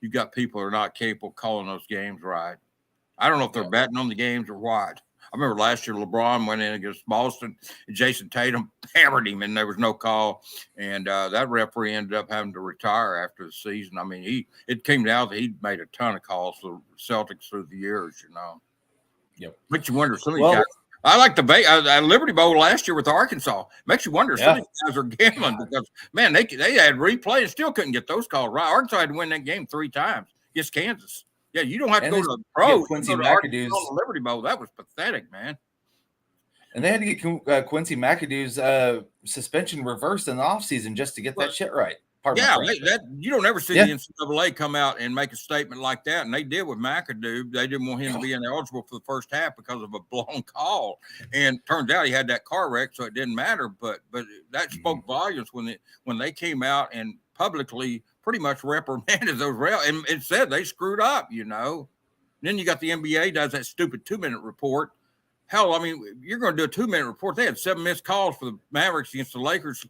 You got people that are not capable of calling those games right. I don't know if they're betting on the games or what. I remember last year LeBron went in against Boston and Jason Tatum hammered him and there was no call. And that referee ended up having to retire after the season. I mean, it came down that he made a ton of calls for the Celtics through the years, Yep. Makes you wonder. Some of these guys. I like the Liberty Bowl last year with Arkansas. Makes you wonder. Some of these guys are gambling because man, they had replay and still couldn't get those calls right. Arkansas had to win that game 3 times against Kansas. Yeah, you don't have to go to the pros. Quincy McAdoo's Liberty Bowl. That was pathetic, man. And they had to get Quincy McAdoo's suspension reversed in the offseason just to get that shit right. You don't ever see the NCAA come out and make a statement like that, and they did with McAdoo. They didn't want him to be ineligible for the first half because of a blown call, and turns out he had that car wreck, so it didn't matter. But that spoke volumes when they came out and publicly pretty much reprimanded those refs, and it said they screwed up. Then you got the NBA does that stupid 2-minute report. Hell, I mean, you're going to do a 2-minute report. They had 7 missed calls for the Mavericks against the Lakers.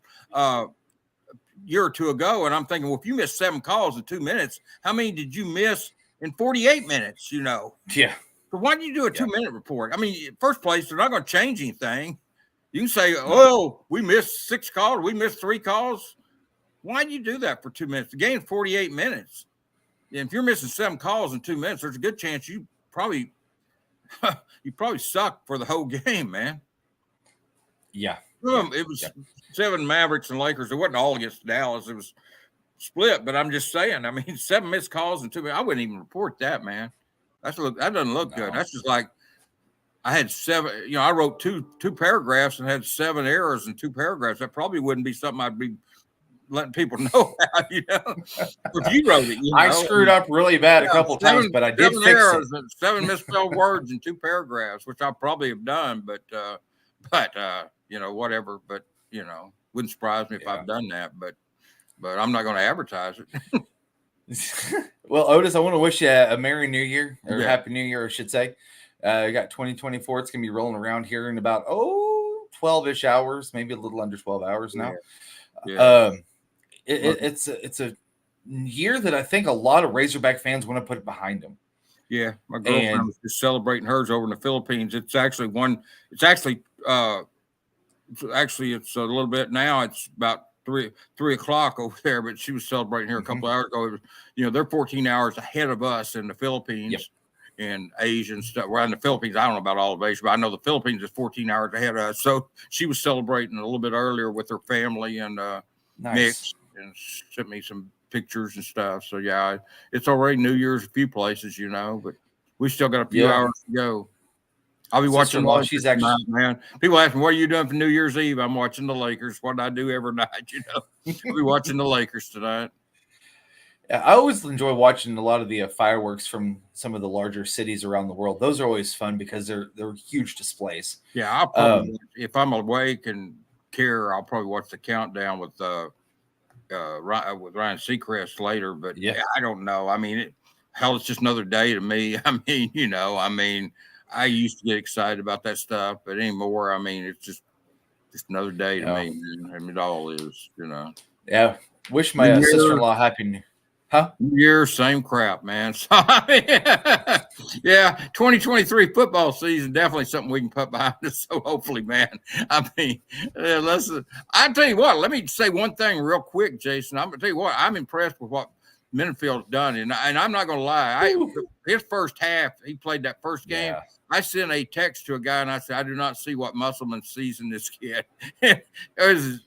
Year or two ago, and I'm thinking, well, if you missed 7 calls in 2 minutes, how many did you miss in 48 minutes? Yeah. So why do you do a 2-minute report? I mean, first place, they're not going to change anything. You can say, oh, we missed 6 calls, we missed 3 calls. Why do you do that for 2 minutes? The game's 48 minutes. And if you're missing 7 calls in 2 minutes, there's a good chance you probably suck for the whole game, man. Yeah. It was 7 Mavericks and Lakers. It wasn't all against Dallas. It was split, but I'm just saying. I mean, 7 missed calls and 2 minutes. I wouldn't even report that, man. That doesn't look good. That's just like I had 7. I wrote two paragraphs and had 7 errors in 2 paragraphs. That probably wouldn't be something I'd be letting people know about. If you wrote it, I screwed up really bad a couple times, but I did fix it. 7 misspelled words in 2 paragraphs, which I probably have done, but whatever. But wouldn't surprise me if I've done that, but I'm not going to advertise it. Well, Otis, I want to wish you a Merry New Year or Happy New Year, I should say. You got 2024. It's going to be rolling around here in about 12-ish hours, maybe a little under 12 hours now. It's a year that I think a lot of Razorback fans want to put behind them. Yeah, my girlfriend was just celebrating hers over in the Philippines. It's actually it's a little bit now. It's about 3 o'clock over there, but she was celebrating here a couple hours ago. They're 14 hours ahead of us in the Philippines. and Asian stuff. We're in the Philippines. I don't know about all of Asia, but I know the Philippines is 14 hours ahead of us. So she was celebrating a little bit earlier with her family and mixed and sent me some pictures and stuff. So yeah, it's already New Year's a few places, but we still got a few hours to go. I'll be watching the Lakers tonight, man. People ask me, what are you doing for New Year's Eve? I'm watching the Lakers. What do I do every night? I'll be watching the Lakers tonight. I always enjoy watching a lot of the fireworks from some of the larger cities around the world. Those are always fun because they're huge displays. Yeah, I'll probably if I'm awake and care, I'll probably watch the countdown with Ryan Seacrest later. But yeah, I don't know. I mean, it's just another day to me. I mean, I used to get excited about that stuff, but anymore, I mean, it's just another day to me. Man. I mean, it all is, Yeah. Wish my sister-in-law happy New Year, same crap, man. So, yeah, 2023 football season, definitely something we can put behind us. So hopefully, man, I mean, I'll tell you what, let me say one thing real quick, Jason. I'm going to tell you what, I'm impressed with what Menifield's done. And I'm not going to lie. His first half, he played that first game. Yeah. I sent a text to a guy and I said, I do not see what Musselman sees in this kid. It was,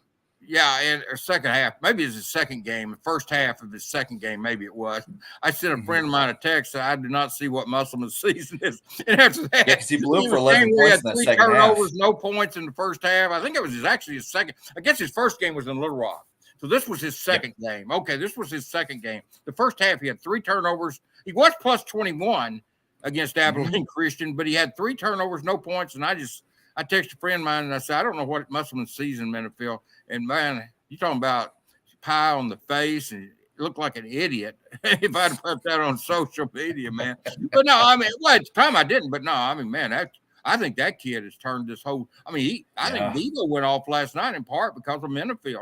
and or second half, maybe it's his second game, the first half of his second game, maybe it was. I sent a friend of mine a text, I do not see what Musselman sees in this. And after that, because he blew up for 11 points in that second turnovers, half. No points in the first half. I think it was actually his second. I guess his first game was in Little Rock. So this was his second game. Okay, this was his second game. The first half, he had 3 turnovers. He was plus 21 against Abilene Christian, but he had 3 turnovers, no points. And I texted a friend of mine and I said, I don't know what Musselman sees in Menifee. And man, you're talking about pie on the face and looked like an idiot if I'd put that on social media, man. But no, I mean, well, at the time I didn't, but no, I mean, man, I think that kid has turned this whole. I mean, I think Devo went off last night in part because of Menifee.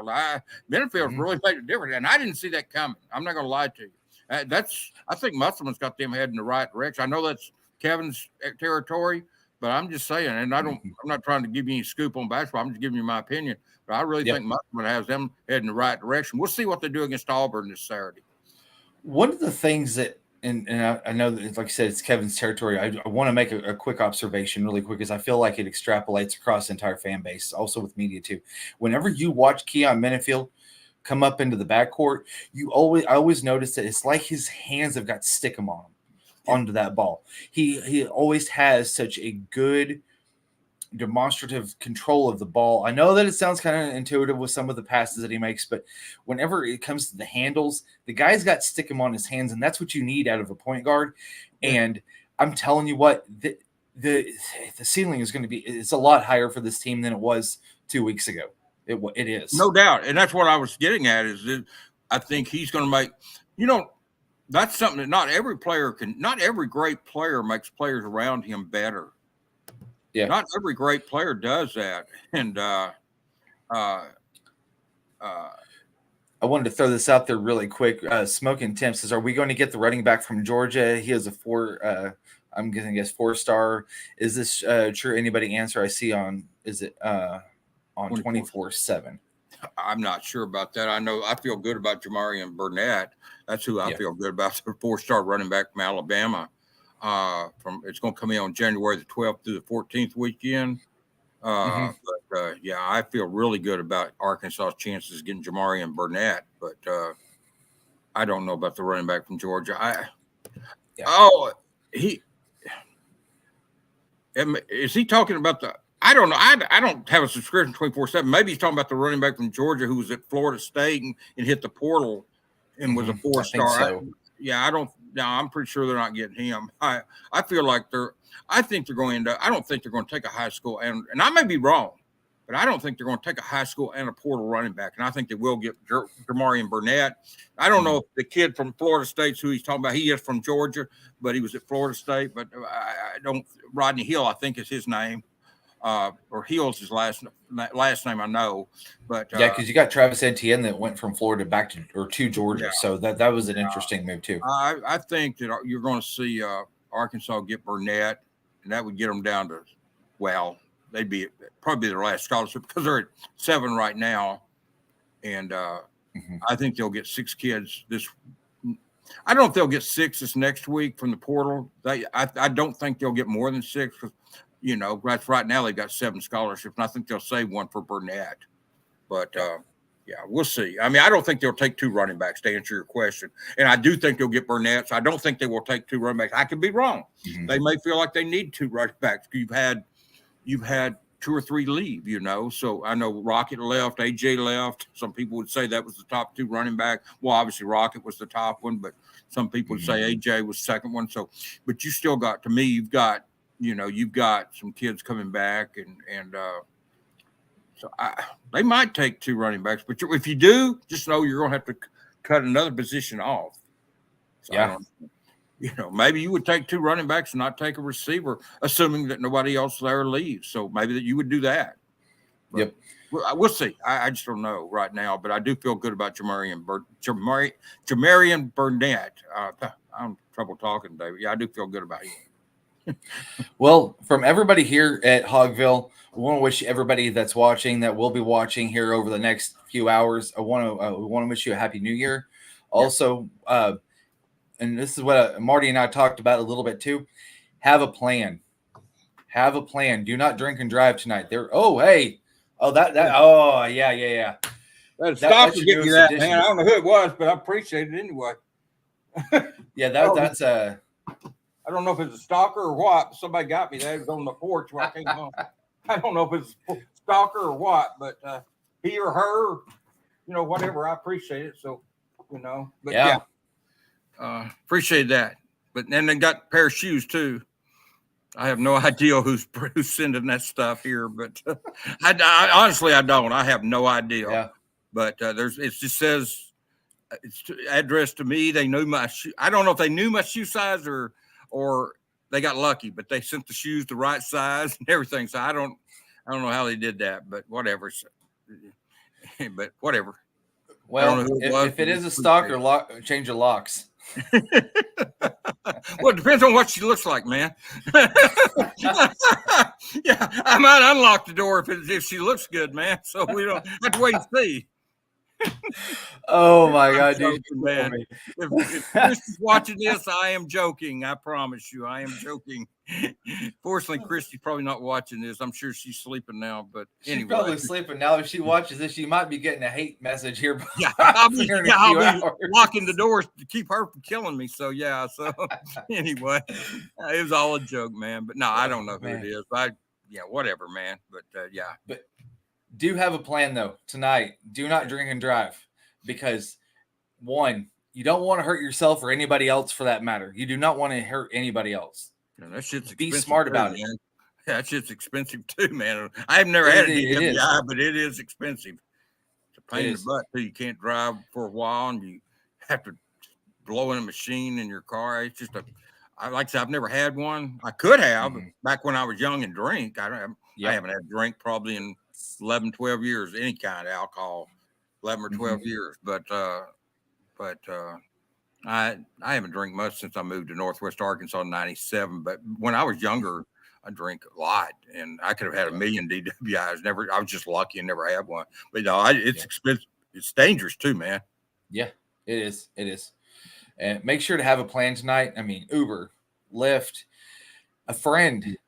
Menifee's really made a difference, and I didn't see that coming. I'm not going to lie to you. I think Musselman's got them heading in the right direction. I know that's Kevin's territory, but I'm just saying, and I'm not trying to give you any scoop on basketball. I'm just giving you my opinion. But I really think Musselman has them heading in the right direction. We'll see what they do against Auburn this Saturday. One of the things that. And I know that, like I said, it's Kevin's territory. I want to make a quick observation really quick because I feel like it extrapolates across the entire fan base, also with media too. Whenever you watch Keon Menifee come up into the backcourt, I always notice that it's like his hands have got stickum on him onto that ball. He always has such a good demonstrative control of the ball. I know that it sounds kind of intuitive with some of the passes that he makes, but whenever it comes to the handles, the guy's got stickum on his hands, and that's what you need out of a point guard. And I'm telling you what, the ceiling is going to be, it's a lot higher for this team than it was 2 weeks ago. It is. No doubt. And that's what I was getting at is that I think he's going to make, that's something that not every great player makes players around him better. Yeah, not every great player does that, and I wanted to throw this out there really quick. Smoking Tim says, "Are we going to get the running back from Georgia? He has a 4. I'm going to guess 4-star. Is this true? Anybody answer? I see on. Is it on 24/7? I'm not sure about that. I feel good about Jamarian Burnett. That's who I feel good about. The 4-star running back from Alabama. It's going to come in on January the 12th through the 14th weekend. But I feel really good about Arkansas's chances of getting Jamarian Burnett, but I don't know about the running back from Georgia. Is he talking about I don't know. I don't have a subscription 24/7. Maybe he's talking about the running back from Georgia who was at Florida State and hit the portal and was a 4-star. I'm pretty sure they're not getting him. I feel like I think they're going to. I don't think they're going to take a high school and I may be wrong, but I don't think they're going to take a high school and a portal running back. And I think they will get Jamarian Burnett. I don't know if the kid from Florida State's who he's talking about. He is from Georgia, but he was at Florida State. But I don't. Rodney Hill, I think, is his name. Or Hill's his last name, I know, but because you got Travis Etienne that went from Florida back to Georgia, so that was an interesting move too. I think that you're going to see Arkansas get Burnett, and that would get them down to, they'd be probably their last scholarship because they're at 7 right now, and I think they'll get 6 kids I don't know if they'll get 6 this next week from the portal. I don't think they'll get more than 6 because, right now they've got 7 scholarships, and I think they'll save one for Burnett. But, yeah, we'll see. I mean, I don't think they'll take 2 running backs to answer your question. And I do think they'll get Burnett. So I don't think they will take 2 running backs. I could be wrong. Mm-hmm. They may feel like they need 2 running backs. You've had 2 or 3 leave, So I know Rocket left, AJ left. Some people would say that was the top 2 running back. Well, obviously Rocket was the top one, but some people would say AJ was the second one. So, but you still got, to me, you've got some kids coming back, and so they might take 2 running backs. But if you do, just know you're going to have to cut another position off. So yeah. Maybe you would take 2 running backs and not take a receiver, assuming that nobody else there leaves. So maybe that you would do that. But yep. We'll see. I just don't know right now, but I do feel good about Jamarian Burnett. I'm having trouble talking, David. Yeah, I do feel good about him. Well, from everybody here at Hogville, we want to wish everybody that's watching, that will be watching here over the next few hours, we want to wish you a happy New Year. Also, and this is what Marty and I talked about a little bit too. Have a plan. Have a plan. Do not drink and drive tonight. Yeah. That stalker getting you that, man. I don't know who it was, but I appreciate it anyway. Yeah, that's I don't know if it's a stalker or what. Somebody got me. That was on the porch where I came home. I don't know if it's a stalker or what, but he or her, whatever. I appreciate it. So, but yeah. Appreciate that. But then they got a pair of shoes too. I have no idea who's sending that stuff here, but I honestly, I don't. I have no idea. Yeah. But it just says it's addressed to me. They knew my shoe. I don't know if they knew my shoe size or they got lucky, but they sent the shoes the right size and everything. So I don't know how they did that, but whatever. But whatever. Well, if it is a stalker, change your locks. Well, it depends on what she looks like, man. Yeah, I might unlock the door if she looks good, man. So we don't have to wait and see. Oh my God, dude, man! If Chris is watching this, I am joking. I promise you, I am joking. Fortunately, Christy's probably not watching this. I'm sure she's sleeping now. But anyway, she's probably sleeping now. If she watches this, she might be getting a hate message here. Yeah, I'll be locking the doors to keep her from killing me. So yeah. So anyway, it was all a joke, man. But no, I don't know who it is. Whatever, man. But yeah. But do have a plan though tonight. Do not drink and drive, because one, you don't want to hurt yourself or anybody else for that matter. You do not want to hurt anybody else. Yeah, that shit's be smart about it. Man. Yeah, that shit's expensive too, man. I've never had a DWI, but it is expensive. It's a pain in the butt too. You can't drive for a while, and you have to blow in a machine in your car. It's just like I said, I've never had one. I could have back when I was young and drink. I haven't had a drink probably in 11, 12 years, any kind of alcohol, 11 or 12 years. But I haven't drank much since I moved to Northwest Arkansas in 97. But when I was younger, I drank a lot, and I could have had a million DWIs. I was just lucky and never had one. But it's expensive. It's dangerous too, man. Yeah, it is. It is. And make sure to have a plan tonight. I mean, Uber, Lyft, a friend,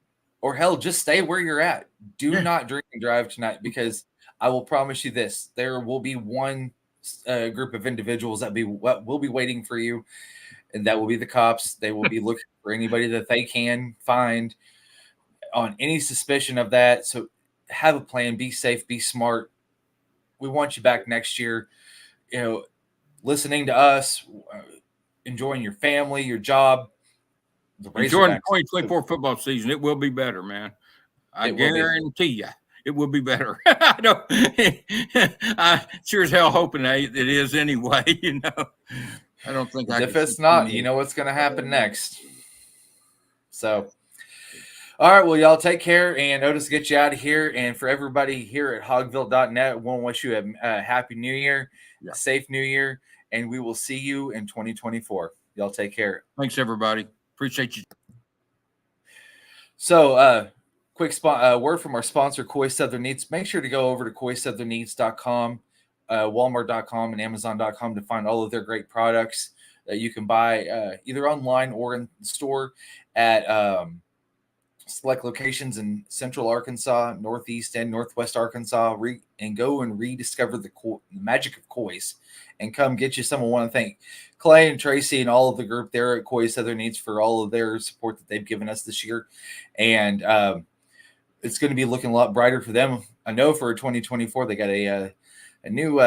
or hell, just stay where you're at. Do not drink and drive tonight, because I will promise you this: there will be one group of individuals that will be waiting for you, and that will be the cops. They will be looking for anybody that they can find on any suspicion of that. So have a plan. Be safe. Be smart. We want you back next year. Listening to us, enjoying your family, your job. Enjoying the 2024 football season. It will be better, man. I guarantee you. It will be better. I sure as hell hoping that it is anyway. I don't think. If it's not, you know what's going to happen next. So, all right. Well, y'all take care, and Otis get you out of here. And for everybody here at Hogville.net, we want to wish you a happy New Year, a safe New Year, and we will see you in 2024. Y'all take care. Thanks, everybody. Appreciate you. So, quick word from our sponsor, Koi Southern Eats. Make sure to go over to koisouthern.com, walmart.com, and amazon.com to find all of their great products. that you can buy either online or in the store at select locations in Central Arkansas, Northeast and Northwest Arkansas, and go and rediscover the magic of koi's and come get you some. I want to thank Clay and Tracy and all of the group there at Koi Southern Eats for all of their support that they've given us this year. And it's going to be looking a lot brighter for them. I know for 2024, they got a new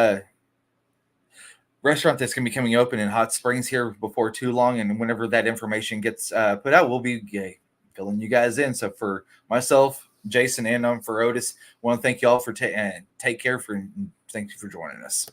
restaurant that's going to be coming open in Hot Springs here before too long. And whenever that information gets put out, we'll be filling you guys in. So for myself, Jason, and for Otis, I want to thank you all for take care thank you for joining us.